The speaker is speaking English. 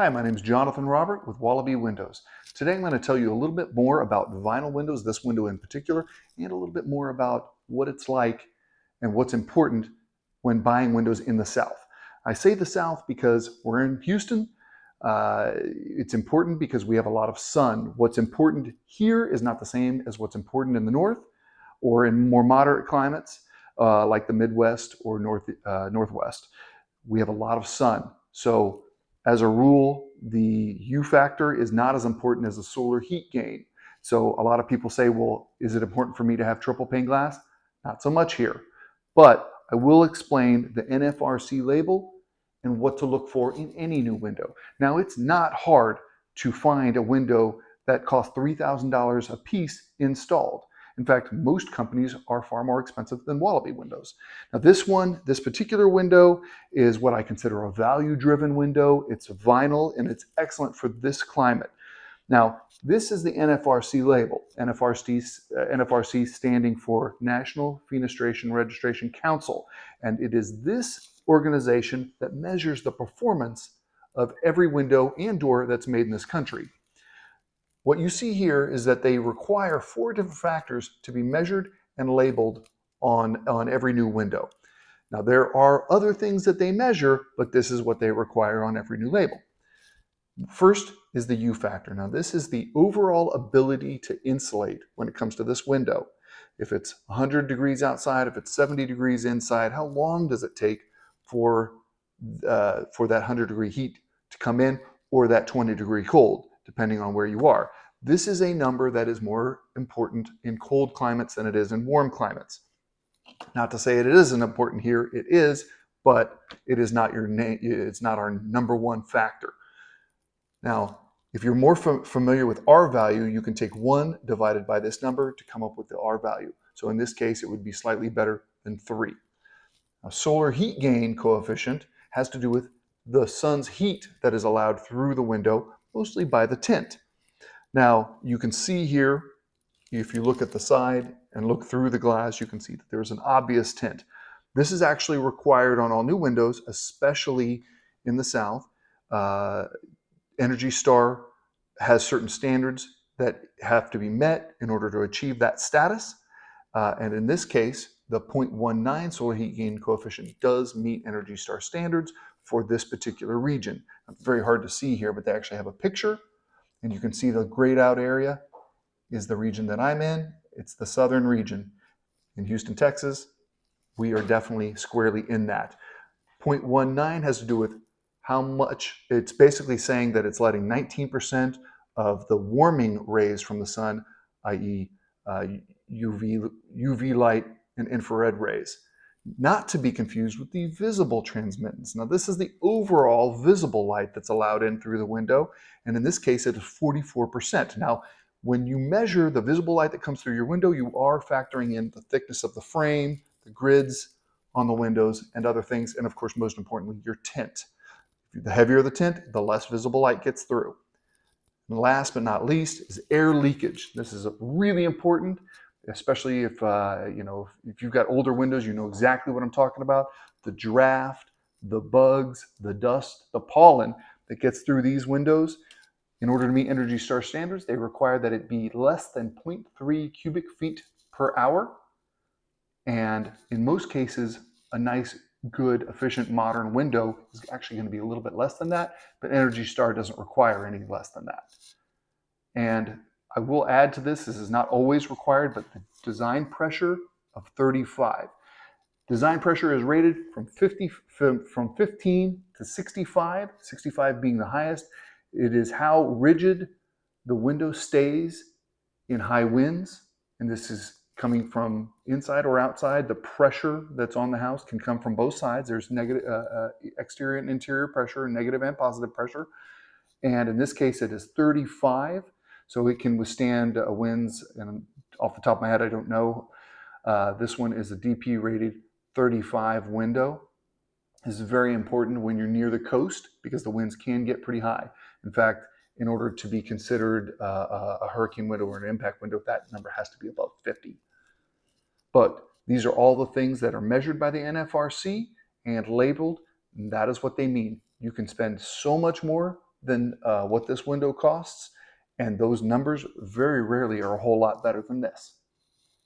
Hi, my name is Jonathan Robert with Wallaby Windows. Today I'm going to tell you a little bit more about vinyl windows, this window in particular, and a little bit more about what it's like and what's important when buying windows in the South. I say the South because we're in Houston. It's important because we have a lot of sun. What's important here is not the same as what's important in the North or in more moderate climates like the Midwest or Northwest. We have a lot of sun. So as a rule, the U factor is not as important as the solar heat gain. So a lot of people say, well, is it important for me to have triple pane glass? Not so much here. But I will explain the NFRC label and what to look for in any new window. Now, it's not hard to find a window that costs $3,000 a piece installed. In fact, most companies are far more expensive than Wallaby windows. Now this particular window is what I consider a value-driven window. It's vinyl and it's excellent for this climate. Now, this is the NFRC label. NFRC standing for National Fenestration Registration Council. And it is this organization that measures the performance of every window and door that's made in this country. What you see here is that they require 4 different factors to be measured and labeled on every new window. Now, there are other things that they measure, but this is what they require on every new label. First is the U factor. Now, this is the overall ability to insulate when it comes to this window. If it's 100 degrees outside, if it's 70 degrees inside, how long does it take for that 100-degree heat to come in or that 20-degree cold, depending on where you are? This is a number that is more important in cold climates than it is in warm climates. Not to say it isn't important here, it is, but it is not it's not our number one factor. Now, if you're more familiar with R value, you can take 1 divided by this number to come up with the R value. So in this case, it would be slightly better than 3. Now, solar heat gain coefficient has to do with the sun's heat that is allowed through the window, mostly by the tint. Now, you can see here, if you look at the side and look through the glass, you can see that there's an obvious tint. This is actually required on all new windows, especially in the South. Energy Star has certain standards that have to be met in order to achieve that status. And in this case, the 0.19 solar heat gain coefficient does meet Energy Star standards for this particular region. It's very hard to see here, but they actually have a picture. And you can see the grayed out area is the region that I'm in. It's the southern region. In Houston, Texas, we are definitely squarely in that. 0.19 has to do with how much, it's basically saying that it's letting 19% of the warming rays from the sun, i.e. UV light and infrared rays. Not to be confused with the visible transmittance. Now, this is the overall visible light that's allowed in through the window, and in this case, it is 44%. Now, when you measure the visible light that comes through your window, you are factoring in the thickness of the frame, the grids on the windows, and other things, and of course, most importantly, your tint. The heavier the tint, the less visible light gets through. And last but not least is air leakage. This is really important, especially if if you've got older windows, you know exactly what I'm talking about. The draft, the bugs, the dust, the pollen that gets through these windows. In order to meet Energy Star standards, they require that it be less than 0.3 cubic feet per hour. And in most cases, a nice, good, efficient, modern window is actually going to be a little bit less than that, but Energy Star doesn't require any less than that. And I will add to this is not always required, but the design pressure of 35. Design pressure is rated from 15 to 65, 65 being the highest. It is how rigid the window stays in high winds, and this is coming from inside or outside. The pressure that's on the house can come from both sides. There's negative exterior and interior pressure, negative and positive pressure. And in this case, it is 35. So it can withstand winds, and off the top of my head, I don't know. This one is a DP rated 35 window. This is very important when you're near the coast because the winds can get pretty high. In fact, in order to be considered a hurricane window or an impact window, that number has to be above 50. But these are all the things that are measured by the NFRC and labeled, and that is what they mean. You can spend so much more than what this window costs, and those numbers very rarely are a whole lot better than this.